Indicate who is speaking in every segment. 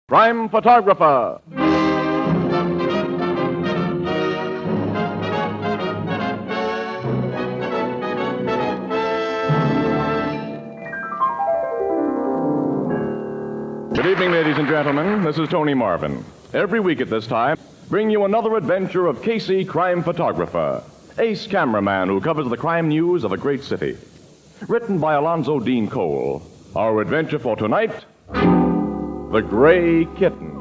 Speaker 1: Crime Photographer. Good evening, ladies and gentlemen. This is Tony Marvin. Every week at this time, bring you another adventure of Casey, Crime Photographer, ace cameraman who covers the crime news of a great city. Written by Alonzo Dean Cole. Our adventure for tonight, The Grey Kitten.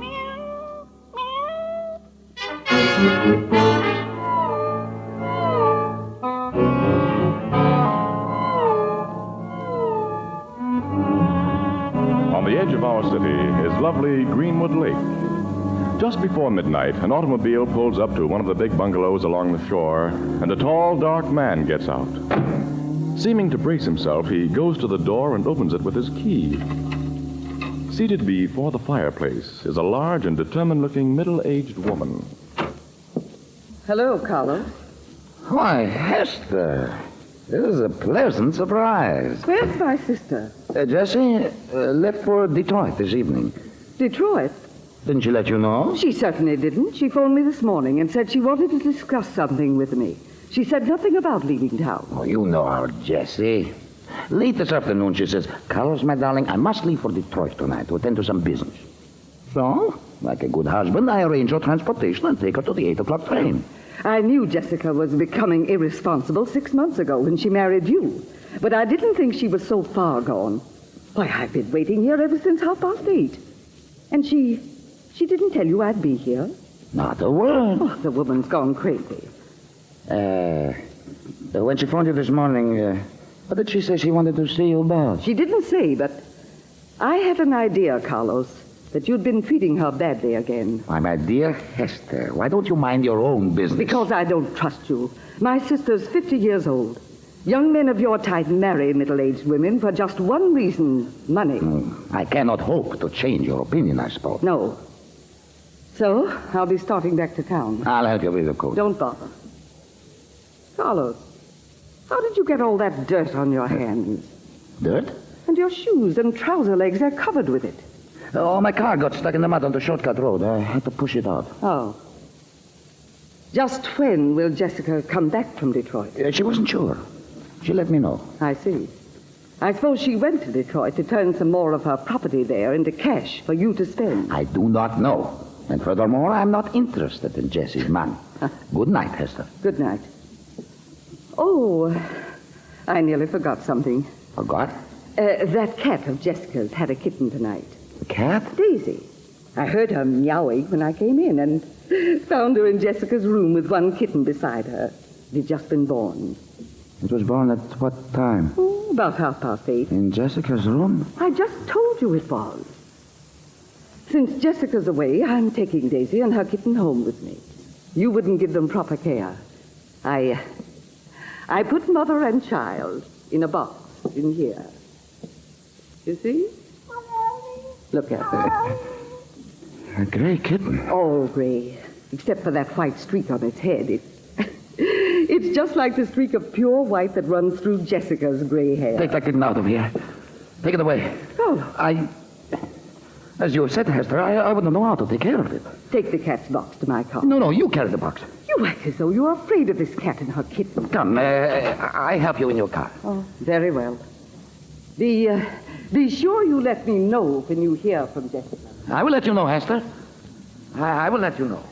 Speaker 1: On the edge of our city is lovely Greenwood Lake. Just before midnight, an automobile pulls up to one of the big bungalows along the shore, and a tall, dark man gets out. Seeming to brace himself, he goes to the door and opens it with his key. Seated before the fireplace is a large and determined-looking middle-aged woman.
Speaker 2: Hello, Carlos.
Speaker 3: Why, Hester, this is a pleasant surprise.
Speaker 2: Where's my sister?
Speaker 3: Jessie left for Detroit this evening.
Speaker 2: Detroit?
Speaker 3: Didn't she let you know?
Speaker 2: She certainly didn't. She phoned me this morning and said she wanted to discuss something with me. She said nothing about leaving town.
Speaker 3: Oh, you know our Jessie. Late this afternoon, she says, Carlos, my darling, I must leave for Detroit tonight to attend to some business. So, like a good husband, I arrange her transportation and take her to the 8 o'clock train.
Speaker 2: I knew Jessica was becoming irresponsible 6 months ago when she married you. But I didn't think she was so far gone. Why, I've been waiting here ever since 8:30. And she didn't tell you I'd be here?
Speaker 3: Not a word.
Speaker 2: Oh, the woman's gone crazy.
Speaker 3: When she phoned you this morning, what did she say she wanted to see you about?
Speaker 2: She didn't say, but I had an idea, Carlos, that you'd been treating her badly again.
Speaker 3: Why, my dear Hester, why don't you mind your own business?
Speaker 2: Because I don't trust you. My sister's 50 years old. Young men of your type marry middle-aged women for just one reason, money.
Speaker 3: I cannot hope to change your opinion, I suppose.
Speaker 2: No. So, I'll be starting back to town.
Speaker 3: I'll help you with the coat.
Speaker 2: Don't bother. Carlos, how did you get all that dirt on your hands?
Speaker 3: Dirt?
Speaker 2: And your shoes and trouser legs are covered with it.
Speaker 3: Oh, my car got stuck in the mud on the shortcut road. I had to push it out.
Speaker 2: Oh. Just when will Jessica come back from Detroit?
Speaker 3: She wasn't sure. She let me know.
Speaker 2: I see. I suppose she went to Detroit to turn some more of her property there into cash for you to spend.
Speaker 3: I do not know. And furthermore, I'm not interested in Jessie's money. Good night, Hester.
Speaker 2: Good night. Oh, I nearly forgot something.
Speaker 3: Forgot?
Speaker 2: That cat of Jessica's had a kitten tonight.
Speaker 3: The cat?
Speaker 2: Daisy. I heard her meowing when I came in and found her in Jessica's room with one kitten beside her. It had just been born.
Speaker 3: It was born at what time?
Speaker 2: Oh, about 8:30.
Speaker 3: In Jessica's room?
Speaker 2: I just told you it was. Since Jessica's away, I'm taking Daisy and her kitten home with me. You wouldn't give them proper care. I put mother and child in a box in here. You see? Look at her.
Speaker 3: A gray kitten.
Speaker 2: All gray, except for that white streak on its head. It's just like the streak of pure white that runs through Jessica's gray hair.
Speaker 3: Take that kitten out of here. Take it away.
Speaker 2: Oh.
Speaker 3: As you said, Hester, I wouldn't know how to take care of it.
Speaker 2: Take the cat's box to my car.
Speaker 3: No, you carry the box.
Speaker 2: You act as though you're afraid of this cat and her kitten.
Speaker 3: Come, I help you in your car.
Speaker 2: Oh, very well. Be sure you let me know when you hear from Jessica.
Speaker 3: I will let you know, Hester. I will let you know.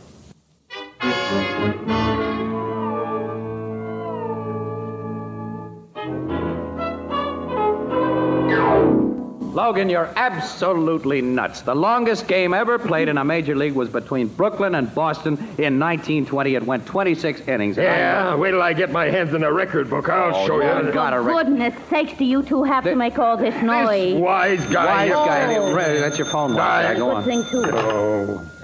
Speaker 4: Logan, you're absolutely nuts. The longest game ever played in a major league was between Brooklyn and Boston in 1920. It went 26 innings.
Speaker 5: Yeah, wait till I get my hands in the record book. I'll show you.
Speaker 4: Got a record.
Speaker 6: Goodness sakes, do you two have to make all this noise?
Speaker 5: This wise guy.
Speaker 4: That's your phone. Go
Speaker 6: Good
Speaker 4: on.
Speaker 6: thing, too.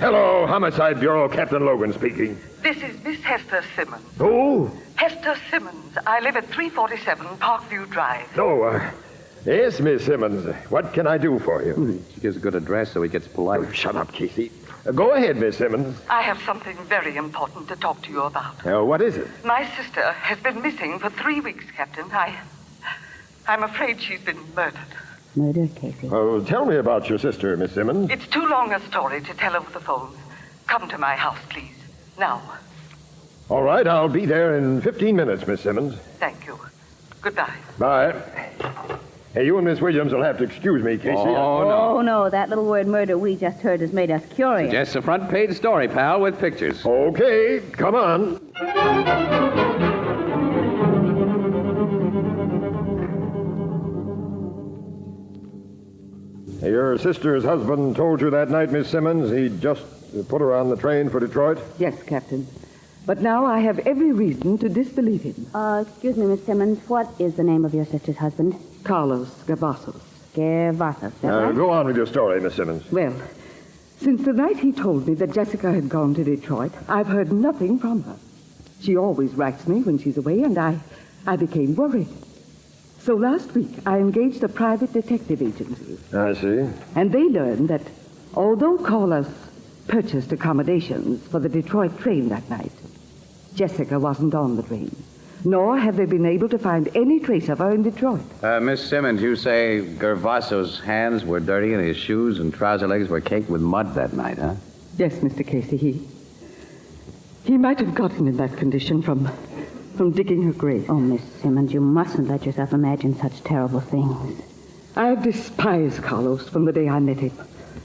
Speaker 5: Hello, Homicide Bureau, Captain Logan speaking.
Speaker 7: This is Miss Hester Simmons.
Speaker 5: Who?
Speaker 7: Hester Simmons. I live at 347 Parkview Drive.
Speaker 5: Yes, Miss Simmons. What can I do for you?
Speaker 4: She gives a good address so he gets polite.
Speaker 5: Oh, shut up, Casey. Go ahead, Miss Simmons.
Speaker 7: I have something very important to talk to you about.
Speaker 5: What is it?
Speaker 7: My sister has been missing for 3 weeks, Captain. I'm afraid she's been murdered.
Speaker 6: Murder, Casey.
Speaker 5: Oh, tell me about your sister, Miss Simmons.
Speaker 7: It's too long a story to tell over the phone. Come to my house, please. Now.
Speaker 5: All right, I'll be there in 15 minutes, Miss Simmons.
Speaker 7: Thank you. Goodbye.
Speaker 5: Bye. Hey, you and Miss Williams will have to excuse me, Casey.
Speaker 6: Oh, no, that little word murder we just heard has made us curious.
Speaker 4: Just a front page story, pal, with pictures.
Speaker 5: Okay, come on. Your sister's husband told you that night, Miss Simmons, he just put her on the train for Detroit?
Speaker 2: Yes, Captain. But now I have every reason to disbelieve him.
Speaker 6: Excuse me, Miss Simmons. What is the name of your sister's husband?
Speaker 2: Carlos Gavassos.
Speaker 6: Gervasos, that right?
Speaker 5: Go on with your story, Miss Simmons.
Speaker 2: Well, since the night he told me that Jessica had gone to Detroit, I've heard nothing from her. She always writes me when she's away, and I became worried. So last week, I engaged a private detective agency.
Speaker 5: I see.
Speaker 2: And they learned that although Carlos purchased accommodations for the Detroit train that night, Jessica wasn't on the train. Nor have they been able to find any trace of her in Detroit.
Speaker 4: Miss Simmons, you say Gervaso's hands were dirty and his shoes and trouser legs were caked with mud that night, huh?
Speaker 2: Yes, Mr. Casey, he might have gotten in that condition from digging her grave.
Speaker 6: Oh, Miss Simmons, you mustn't let yourself imagine such terrible things.
Speaker 2: I've despised Carlos from the day I met him.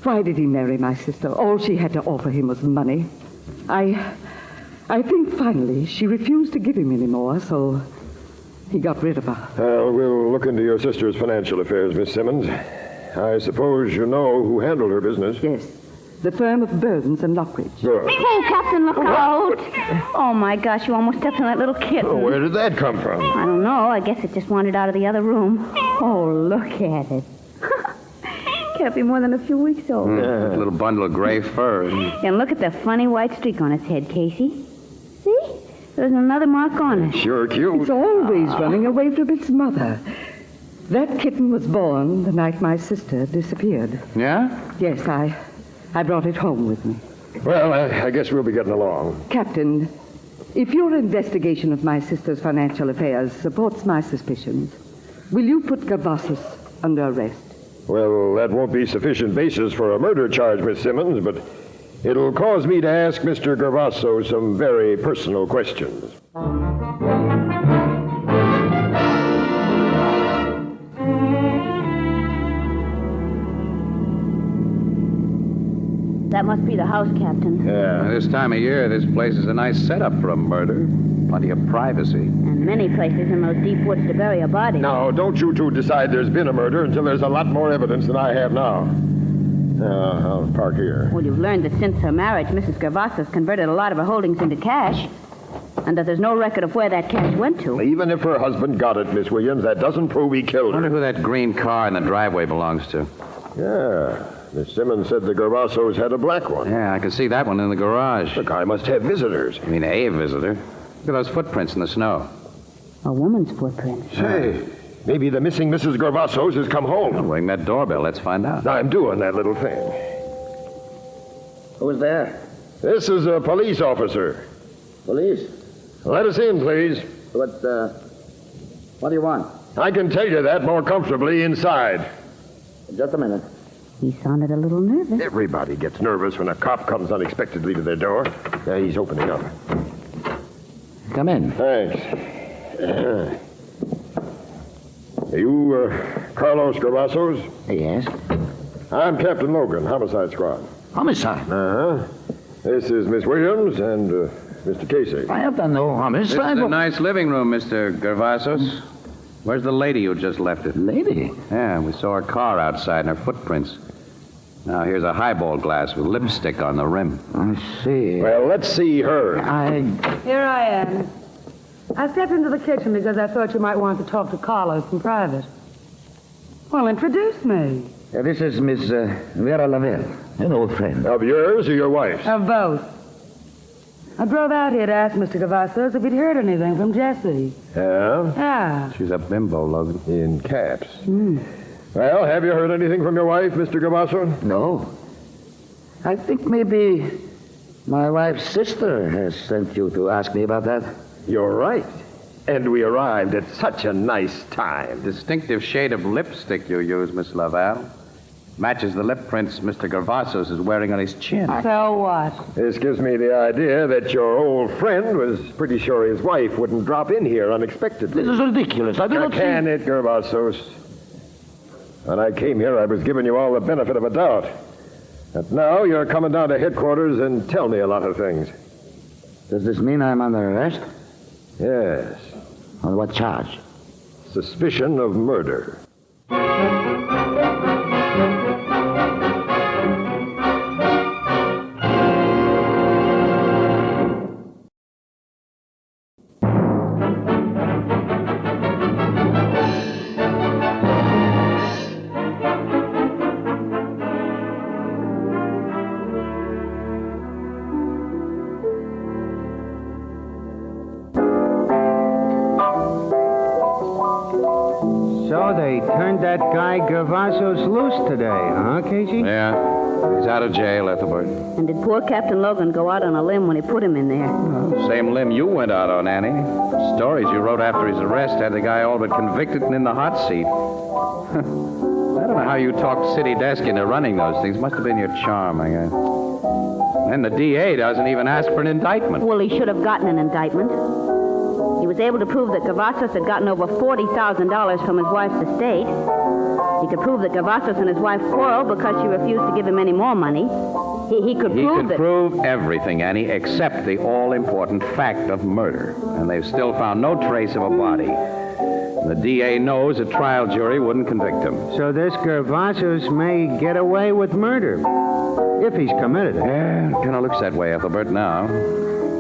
Speaker 2: Why did he marry my sister? All she had to offer him was money. I think finally she refused to give him any more, so he got rid of her.
Speaker 5: We'll look into your sister's financial affairs, Miss Simmons. I suppose you know who handled her business.
Speaker 2: Yes, the firm of Burdens and Lockridge.
Speaker 6: Oh, Captain, look out! Oh, my gosh, you almost stepped on that little kitten.
Speaker 5: Oh, where did that come from?
Speaker 6: I don't know. I guess it just wandered out of the other room. Oh, look at it. Can't be more than a few weeks old.
Speaker 4: A little bundle of gray fur.
Speaker 6: And look at the funny white streak on its head, Casey. See? There's another mark on it.
Speaker 5: Sure cute.
Speaker 2: It's always running away from its mother. That kitten was born the night my sister disappeared.
Speaker 4: Yeah?
Speaker 2: Yes, I brought it home with me.
Speaker 5: Well, I guess we'll be getting along.
Speaker 2: Captain, if your investigation of my sister's financial affairs supports my suspicions, will you put Gavassos under arrest?
Speaker 5: Well, that won't be sufficient basis for a murder charge, Miss Simmons, but it'll cause me to ask Mr. Gervaso some very personal questions.
Speaker 6: That must be the house, Captain.
Speaker 5: Yeah.
Speaker 4: This time of year, this place is a nice setup for a murder. Plenty of privacy.
Speaker 6: And many places in those deep woods to bury a body.
Speaker 5: Now, don't you two decide there's been a murder until there's a lot more evidence than I have now. I'll park here.
Speaker 6: Well, you've learned that since her marriage, Mrs. Gervasos converted a lot of her holdings into cash, and that there's no record of where that cash went to.
Speaker 5: Even if her husband got it, Miss Williams, that doesn't prove he killed
Speaker 4: I wonder
Speaker 5: her.
Speaker 4: who that green car in the driveway belongs to.
Speaker 5: Yeah. Miss Simmons said the Gervasos had a black one.
Speaker 4: Yeah, I can see that one in the garage.
Speaker 5: The guy must have visitors.
Speaker 4: I mean, a visitor. Look at those footprints in the snow.
Speaker 6: A woman's footprint.
Speaker 5: Say, maybe the missing Mrs. Gervasos has come home.
Speaker 4: Ring that doorbell. Let's find out.
Speaker 5: I'm doing that little thing.
Speaker 3: Who's there?
Speaker 5: This is a police officer.
Speaker 3: Police?
Speaker 5: Let us in, please.
Speaker 3: What do you want?
Speaker 5: I can tell you that more comfortably inside.
Speaker 3: Just a minute.
Speaker 6: He sounded a little nervous.
Speaker 5: Everybody gets nervous when a cop comes unexpectedly to their door. He's opening up.
Speaker 3: Come in.
Speaker 5: Thanks. Are you Carlos Gervasos?
Speaker 3: Yes.
Speaker 5: I'm Captain Logan, Homicide Squad.
Speaker 3: Homicide?
Speaker 5: Uh-huh. This is Miss Williams and Mr. Casey.
Speaker 3: I have done no
Speaker 4: This is
Speaker 3: homicide.
Speaker 4: a nice living room, Mr. Gervasos. Where's the lady who just left it?
Speaker 3: Lady?
Speaker 4: Yeah, we saw her car outside and her footprints. Now, here's a highball glass with lipstick on the rim.
Speaker 3: I see.
Speaker 5: Well, let's see her.
Speaker 8: Here I am. I stepped into the kitchen because I thought you might want to talk to Carlos in private. Well, introduce me.
Speaker 3: This is Miss Vera Lavelle, an old friend.
Speaker 5: Of yours or your wife's?
Speaker 8: Of both. I drove out here to ask Mr. Gavassos if he'd heard anything from Jessie.
Speaker 5: Yeah?
Speaker 8: Yeah.
Speaker 4: She's a bimbo, Logan.
Speaker 5: In caps. Well, have you heard anything from your wife, Mr. Gervaso?
Speaker 3: No. I think maybe my wife's sister has sent you to ask me about that.
Speaker 5: You're right. And we arrived at such a nice time.
Speaker 4: Distinctive shade of lipstick you use, Miss Laval. Matches the lip prints Mr. Gervasos is wearing on his chin.
Speaker 8: So what?
Speaker 5: This gives me the idea that your old friend was pretty sure his wife wouldn't drop in here unexpectedly.
Speaker 3: This is ridiculous. I do not
Speaker 5: Can it, Gervasos? When I came here, I was giving you all the benefit of a doubt. But now you're coming down to headquarters and tell me a lot of things.
Speaker 3: Does this mean I'm under arrest?
Speaker 5: Yes.
Speaker 3: On what charge?
Speaker 5: Suspicion of murder.
Speaker 9: So they turned that guy Gervasos loose today, huh, Casey?
Speaker 4: Yeah, he's out of jail, Ethelbert.
Speaker 6: And did poor Captain Logan go out on a limb when he put him in there?
Speaker 4: Same limb you went out on, Annie. Stories you wrote after his arrest had the guy all but convicted and in the hot seat. I don't know how you talked City Desk into running those things. Must have been your charm, I guess. And the DA doesn't even ask for an indictment.
Speaker 6: Well, he should have gotten an indictment. He was able to prove that Gervasos had gotten over $40,000 from his wife's estate. He could prove that Gervasos and his wife quarreled because she refused to give him any more money. He could
Speaker 4: prove everything, Annie, except the all-important fact of murder. And they've still found no trace of a body. The DA knows a trial jury wouldn't convict him.
Speaker 9: So this Gervasos may get away with murder, if he's committed it.
Speaker 4: Yeah, it kind of looks that way, Ethelbert, now.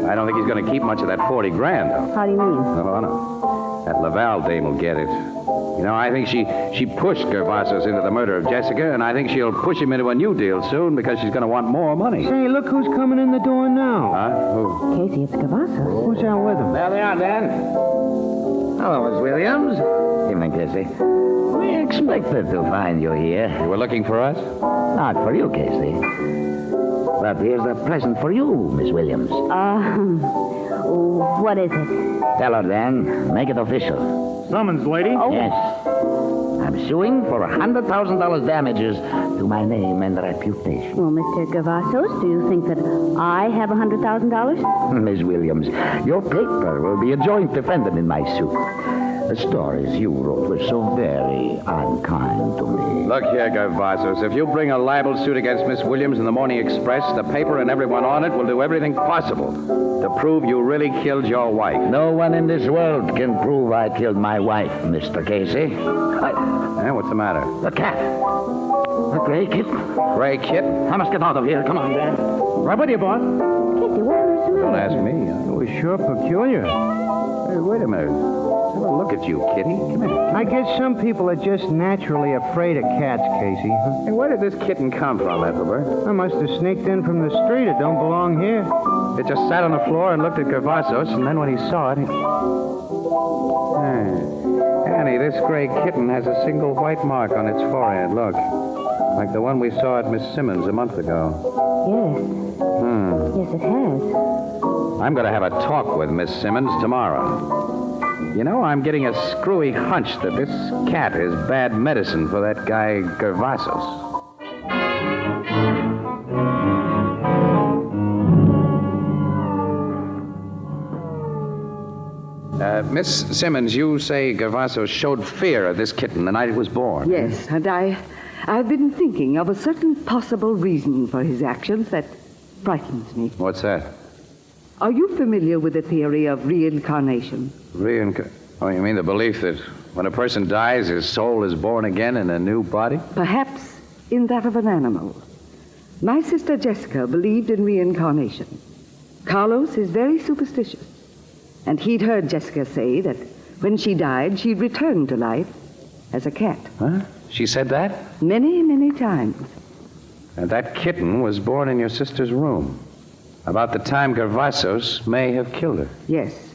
Speaker 4: I don't think he's going to keep much of that 40 grand, though.
Speaker 6: How do you mean?
Speaker 4: Oh, no. That Laval dame will get it. You know, I think she pushed Gervasos into the murder of Jessica, and I think she'll push him into a new deal soon because she's going to want more money.
Speaker 9: Say, look who's coming in the door now.
Speaker 4: Huh? Who?
Speaker 6: Casey, it's Gervasos.
Speaker 9: Who's out with him?
Speaker 3: There they are, Dan. Hello, Miss Williams. Evening, Casey. We expected to find you here.
Speaker 4: You were looking for us?
Speaker 3: Not for you, Casey. But here's a present for you, Miss Williams.
Speaker 6: What is it?
Speaker 3: Tell her, Dan. Make it official.
Speaker 9: Summons, lady.
Speaker 6: Oh.
Speaker 3: Yes. I'm suing for $100,000 damages to my name and reputation.
Speaker 6: Well, Mr. Gervasos, do you think that I have $100,000?
Speaker 3: Miss Williams, your paper will be a joint defendant in my suit. The stories you wrote were so very unkind to me.
Speaker 4: Look here, Gervasos. If you bring a libel suit against Miss Williams in the Morning Express, the paper and everyone on it will do everything possible to prove you really killed your wife.
Speaker 3: No one in this world can prove I killed my wife, Mr. Casey.
Speaker 4: What's the matter?
Speaker 3: The cat. The Grey Kitten.
Speaker 4: Grey Kitten?
Speaker 3: I must get out of here. Come on, Dan.
Speaker 9: Right with you, boss.
Speaker 6: Casey, what is the
Speaker 4: Don't
Speaker 6: matter?
Speaker 4: ask me.
Speaker 9: Oh, it's sure peculiar.
Speaker 4: Hey, wait a minute. Have a look at you, kitty. Come here.
Speaker 9: I guess some people are just naturally afraid of cats, Casey. Huh?
Speaker 4: Hey, where did this kitten come from, Ethelbert?
Speaker 9: I must have sneaked in from the street. It don't belong here.
Speaker 4: It just sat on the floor and looked at Gervasos, and then when he saw it, he... Annie, this gray kitten has a single white mark on its forehead. Look. Like the one we saw at Miss Simmons a month ago.
Speaker 6: Yes. Yes, it has.
Speaker 4: I'm going to have a talk with Miss Simmons tomorrow. You know, I'm getting a screwy hunch that this cat is bad medicine for that guy Gervasos. Miss Simmons, you say Gervasos showed fear of this kitten the night it was born.
Speaker 2: Yes, and I've been thinking of a certain possible reason for his actions that frightens me.
Speaker 4: What's that?
Speaker 2: Are you familiar with the theory of reincarnation?
Speaker 4: Oh, you mean the belief that when a person dies, his soul is born again in a new body?
Speaker 2: Perhaps in that of an animal. My sister Jessica believed in reincarnation. Carlos is very superstitious. And he'd heard Jessica say that when she died, she'd return to life as a cat.
Speaker 4: Huh? She said that?
Speaker 2: Many, many times.
Speaker 4: And that kitten was born in your sister's room. About the time Gervasos may have killed her.
Speaker 2: Yes.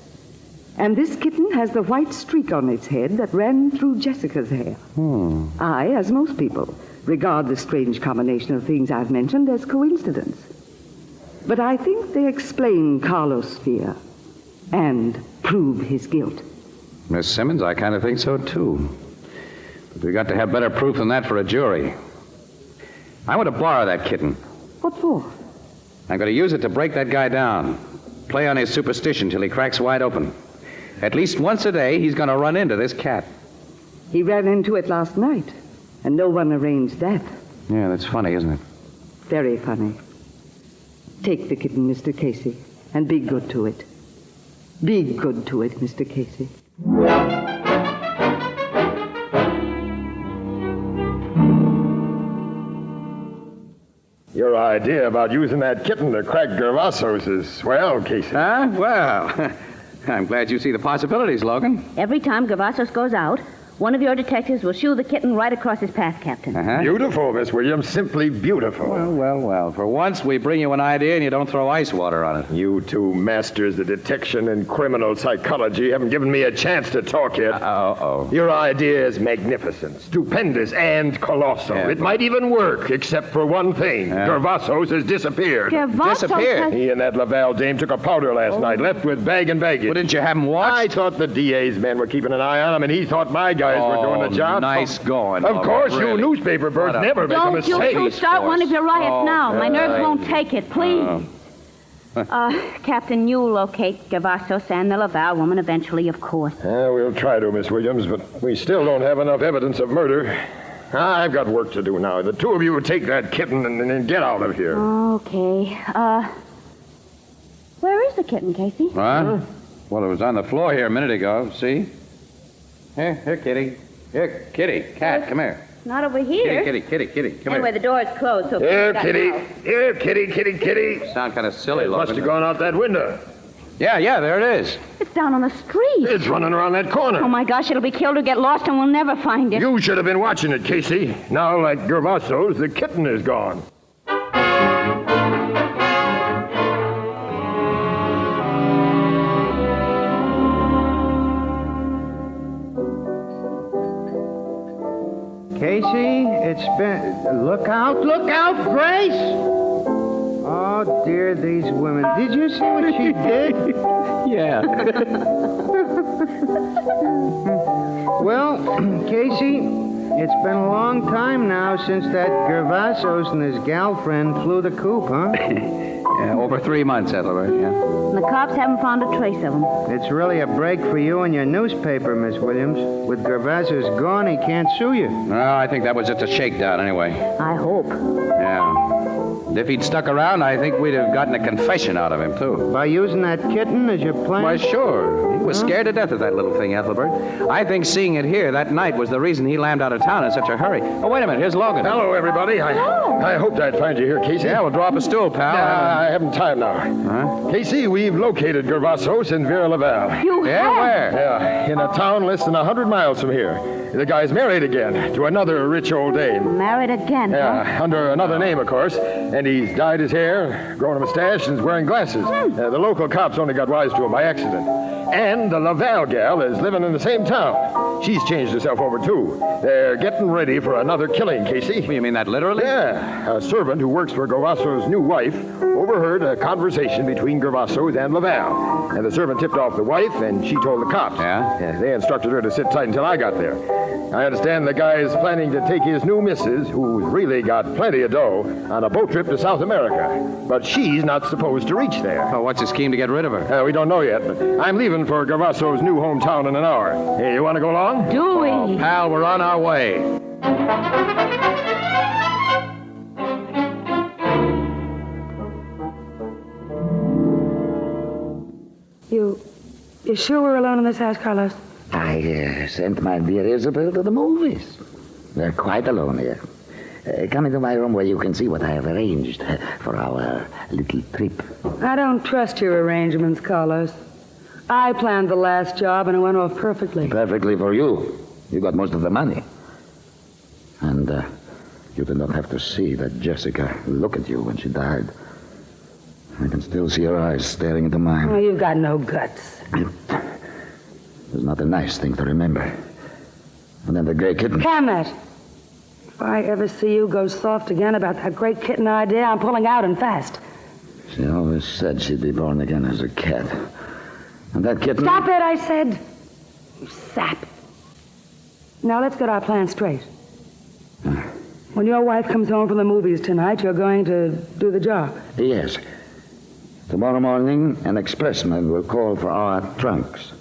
Speaker 2: And this kitten has the white streak on its head that ran through Jessica's hair. I, as most people, regard the strange combination of things I've mentioned as coincidence. But I think they explain Carlos' fear and prove his guilt.
Speaker 4: Miss Simmons, I kind of think so, too. But we got to have better proof than that for a jury. I want to borrow that kitten.
Speaker 2: What for?
Speaker 4: I'm going to use it to break that guy down. Play on his superstition till he cracks wide open. At least once a day, he's going to run into this cat.
Speaker 2: He ran into it last night, and no one arranged that.
Speaker 4: Yeah, that's funny, isn't it?
Speaker 2: Very funny. Take the kitten, Mr. Casey, and be good to it. Be good to it, Mr. Casey.
Speaker 5: Your idea about using that kitten to crack Gervasos is swell, Casey.
Speaker 4: Huh? Well, I'm glad you see the possibilities, Logan.
Speaker 6: Every time Gavassos goes out, one of your detectives will shoo the kitten right across his path, Captain.
Speaker 4: Uh-huh.
Speaker 5: Beautiful, Miss Williams. Simply beautiful.
Speaker 4: Well. For once, we bring you an idea and you don't throw ice water on it.
Speaker 5: You two masters of detection and criminal psychology haven't given me a chance to talk yet.
Speaker 4: Uh-oh.
Speaker 5: Your idea is magnificent, stupendous, and colossal.
Speaker 4: Yeah,
Speaker 5: it might even work, except for one thing.
Speaker 4: Yeah.
Speaker 5: Gervasos has disappeared.
Speaker 4: Disappeared?
Speaker 5: He and that Laval dame took a powder last night, left with bag and baggage.
Speaker 4: Well, didn't you have him watched?
Speaker 5: I thought the DA's men were keeping an eye on him, and he thought my guys were doing the job.
Speaker 4: Nice going.
Speaker 5: Of course,
Speaker 4: really.
Speaker 5: you newspaper birds never make a
Speaker 6: Don't
Speaker 5: mistake.
Speaker 6: you two start one of your riots now. My nerves won't take it, please.
Speaker 4: Oh.
Speaker 6: Captain, you'll locate Gavassos and the Laval woman eventually, of course.
Speaker 5: We'll try to, Miss Williams, but we still don't have enough evidence of murder. I've got work to do now. The two of you take that kitten and get out of here.
Speaker 6: Okay. Where is the kitten, Casey?
Speaker 4: What? Well, it was on the floor here a minute ago. See? Here, Kitty. Here, Kitty. Cat, come here.
Speaker 6: Not over here.
Speaker 4: Kitty, come
Speaker 6: Anyway,
Speaker 4: here.
Speaker 6: the door's closed, so...
Speaker 5: Here,
Speaker 6: Casey got
Speaker 5: Kitty.
Speaker 6: out.
Speaker 5: Here, Kitty.
Speaker 4: Sound kind of silly,
Speaker 5: It must
Speaker 4: Logan.
Speaker 5: have gone out that window.
Speaker 4: Yeah, there it is.
Speaker 6: It's down on the street.
Speaker 5: It's running around that corner.
Speaker 6: Oh, my gosh, it'll be killed or get lost, and we'll never find it.
Speaker 5: You should have been watching it, Casey. Now, like Gervasos, the kitten is gone.
Speaker 9: Casey, it's been... Look out, Grace! Oh, dear, these women. Did you see what she did?
Speaker 4: Yeah.
Speaker 9: Well, Casey, it's been a long time now since that Gervasos and his girlfriend flew the coop, huh?
Speaker 4: Yeah, over 3 months, Ethelbert, yeah.
Speaker 6: The cops haven't found a trace of him.
Speaker 9: It's really a break for you and your newspaper, Miss Williams. With Gervasos gone, he can't sue you.
Speaker 4: No, I think that was just a shakedown anyway.
Speaker 6: I hope.
Speaker 4: Yeah. And if he'd stuck around, I think we'd have gotten a confession out of him, too.
Speaker 9: By using that kitten as your plan?
Speaker 4: Why, sure. He was scared to death of that little thing, Ethelbert. I think seeing it here that night was the reason he lammed out of town in such a hurry. Oh, wait a minute. Here's Logan.
Speaker 5: Hello, everybody. I hoped I'd find you here, Casey.
Speaker 4: Yeah, we'll draw up a stool, pal.
Speaker 5: I haven't time now.
Speaker 4: Huh?
Speaker 5: Casey, we've located Gervasos in Vera Laval.
Speaker 6: You have?
Speaker 4: Where?
Speaker 5: Yeah, in a town less than 100 miles from here. The guy's married again to another rich old dame.
Speaker 6: Married again, huh?
Speaker 5: Yeah, under another name, of course. And he's dyed his hair, grown a mustache, and is wearing glasses. The local cops only got wise to him by accident. And the Laval gal is living in the same town. She's changed herself over, too. They're getting ready for another killing, Casey.
Speaker 4: You mean that literally?
Speaker 5: Yeah. A servant who works for Gervasos' new wife overheard a conversation between Gervasos and Laval. And the servant tipped off the wife, and she told the cops.
Speaker 4: Yeah?
Speaker 5: They instructed her to sit tight until I got there. I understand the guy is planning to take his new missus, who's really got plenty of dough, on a boat trip to South America. But she's not supposed to reach there.
Speaker 4: Oh, what's his scheme to get rid of her?
Speaker 5: We don't know yet, but I'm leaving for Gervasos' new hometown in an hour. Hey, you want to go along?
Speaker 6: Do we?
Speaker 4: Oh, pal, we're on our way.
Speaker 8: You sure we're alone in this house, Carlos?
Speaker 3: I sent my dear Isabel to the movies. They're quite alone here. Come into my room where you can see what I have arranged for our little trip.
Speaker 8: I don't trust your arrangements, Carlos. I planned the last job, and it went off perfectly.
Speaker 3: Perfectly for you. You got most of the money. And you did not have to see that Jessica look at you when she died. I can still see her eyes staring into mine.
Speaker 8: Oh, you've got no guts.
Speaker 3: It was not a nice thing to remember. And then the Grey Kitten.
Speaker 8: Damn it! If I ever see you go soft again about that Grey Kitten idea, I'm pulling out and fast.
Speaker 3: She always said she'd be born again as a cat. And that kitten...
Speaker 8: Stop it, I said.
Speaker 2: You sap.
Speaker 8: Now, let's get our plan straight. When your wife comes home from the movies tonight, you're going to do the job.
Speaker 3: Yes. Tomorrow morning, an expressman will call for our trunks.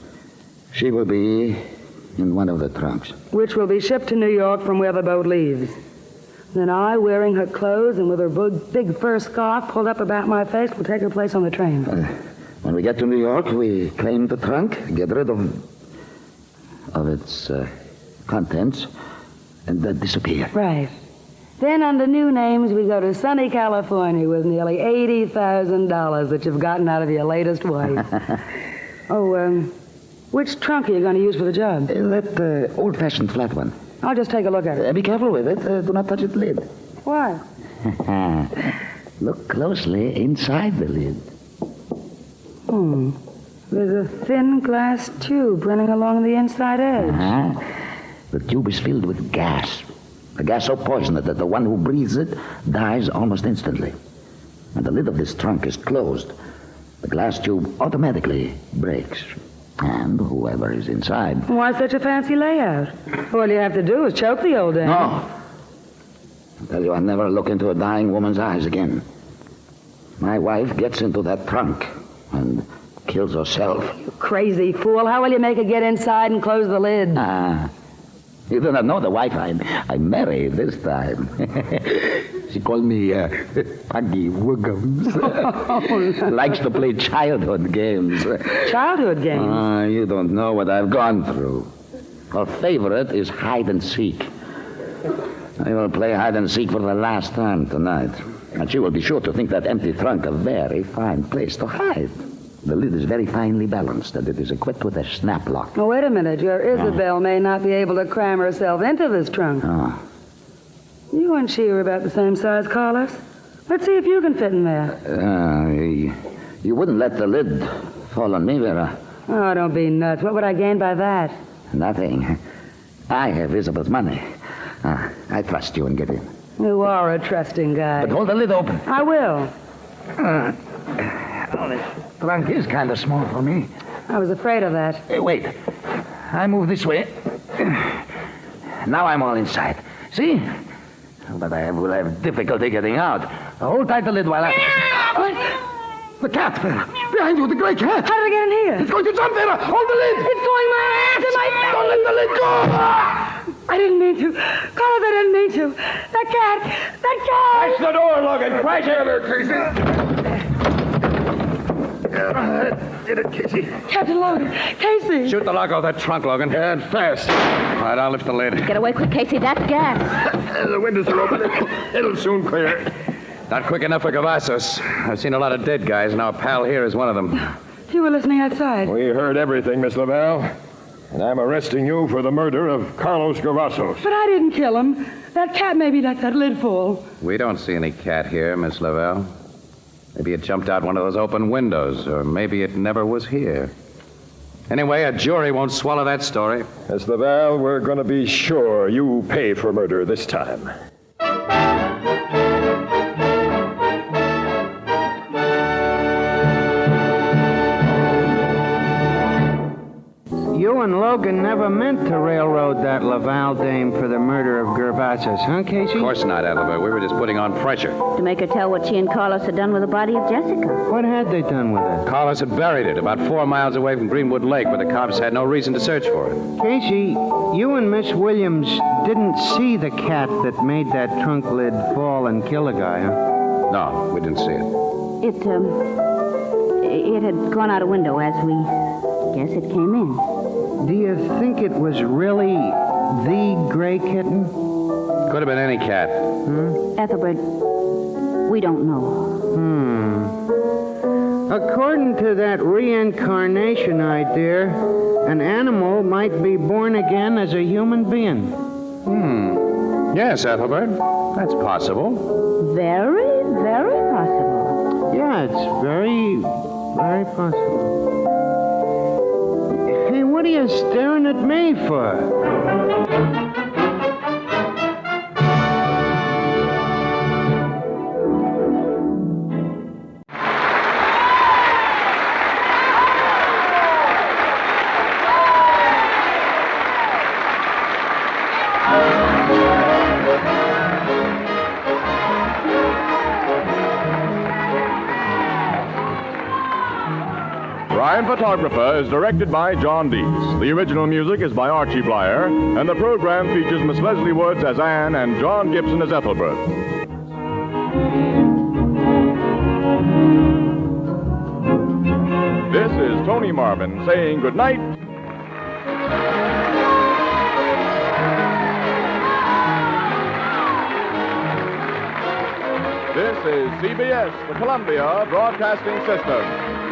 Speaker 3: She will be in one of the trunks.
Speaker 8: Which will be shipped to New York from where the boat leaves. Then I, wearing her clothes and with her big fur scarf pulled up about my face, will take her place on the train.
Speaker 3: When we get to New York, we claim the trunk, get rid of its contents, and then disappear.
Speaker 8: Right. Then, under new names, we go to sunny California with nearly $80,000 that you've gotten out of your latest wife. Which trunk are you going to use for the job?
Speaker 3: That old-fashioned flat one.
Speaker 8: I'll just take a look at it.
Speaker 3: Be careful with it. Do not touch its lid.
Speaker 8: Why?
Speaker 3: Look closely inside the lid.
Speaker 8: There's a thin glass tube running along the inside edge.
Speaker 3: The tube is filled with gas. A gas so poisonous that the one who breathes it dies almost instantly. And the lid of this trunk is closed. The glass tube automatically breaks. And whoever is inside...
Speaker 8: Why such a fancy layout? All you have to do is choke the old dame.
Speaker 3: No. I tell you, I'll never look into a dying woman's eyes again. My wife gets into that trunk and kills herself.
Speaker 8: You crazy fool. How will you make her get inside and close the lid?
Speaker 3: You do not know the wife I married this time. She called me Puggy Wiggums. Likes to play childhood games.
Speaker 8: Childhood games?
Speaker 3: You don't know what I've gone through. Her favorite is hide and seek. I will play hide and seek for the last time tonight. And she will be sure to think that empty trunk a very fine place to hide. The lid is very finely balanced, and it is equipped with a snap lock.
Speaker 8: Oh, wait a minute. Your Isabel may not be able to cram herself into this trunk. You and she are about the same size, Carlos. Let's see if you can fit in there.
Speaker 3: You wouldn't let the lid fall on me, Vera.
Speaker 8: Oh, don't be nuts. What would I gain by that?
Speaker 3: Nothing. I have Isabel's money. I trust you and get in.
Speaker 8: You are a trusting guy.
Speaker 3: But hold the lid open.
Speaker 8: I will.
Speaker 3: This trunk is kind of small for me.
Speaker 8: I was afraid of that.
Speaker 3: Hey, wait. I move this way. Now I'm all inside. See? But I will have difficulty getting out. Hold tight the lid while I... What? The cat, Vera. Behind you, the gray cat.
Speaker 8: How did it get in here?
Speaker 3: It's going to jump, Vera. Hold the lid.
Speaker 8: It's going my ass in my face.
Speaker 3: Don't let the lid go.
Speaker 8: I didn't mean to. Carlos, I didn't mean to. That cat.
Speaker 5: Crash the door, Logan. Crash it. Casey. Did it, Casey?
Speaker 8: Captain Logan. Casey.
Speaker 4: Shoot the lock off that trunk, Logan.
Speaker 5: And fast.
Speaker 4: All right, I'll lift the lid.
Speaker 6: Get away quick, Casey. That's gas.
Speaker 5: The windows are open. It'll soon clear.
Speaker 4: Not quick enough for Cavazos. I've seen a lot of dead guys, and our pal here is one of them.
Speaker 8: You were listening outside.
Speaker 5: We heard everything, Miss Laval. And I'm arresting you for the murder of Carlos Cavazos.
Speaker 8: But I didn't kill him. That cat maybe let that lid fall.
Speaker 4: We don't see any cat here, Miss Lavelle. Maybe it jumped out one of those open windows, or maybe it never was here. Anyway, a jury won't swallow that story.
Speaker 5: Miss Laval, we're going to be sure you pay for murder this time.
Speaker 9: You and Logan never meant to railroad that Laval dame for the murder of Gervasis, huh, Casey?
Speaker 4: Of course not, Albert. We were just putting on pressure.
Speaker 6: To make her tell what she and Carlos had done with the body of Jessica.
Speaker 9: What had they done with it?
Speaker 4: Carlos had buried it about 4 miles away from Greenwood Lake, where the cops had no reason to search for it.
Speaker 9: Casey, you and Miss Williams didn't see the cat that made that trunk lid fall and kill a guy, huh?
Speaker 4: No, we didn't see it.
Speaker 6: It had gone out a window as we guess it came in.
Speaker 9: Do you think it was really the Grey Kitten?
Speaker 4: Could have been any cat.
Speaker 6: Ethelbert, we don't know.
Speaker 9: According to that reincarnation idea, an animal might be born again as a human being.
Speaker 4: Yes, Ethelbert. That's possible.
Speaker 6: Very, very possible.
Speaker 9: Yeah, it's very, very possible. Hey, what are you staring at me for?
Speaker 1: Crime Photographer is directed by John Dietz. The original music is by Archie Blyer, and the program features Miss Leslie Woods as Anne and John Gibson as Ethelbert. This is Tony Marvin saying good night. This is CBS, the Columbia Broadcasting System.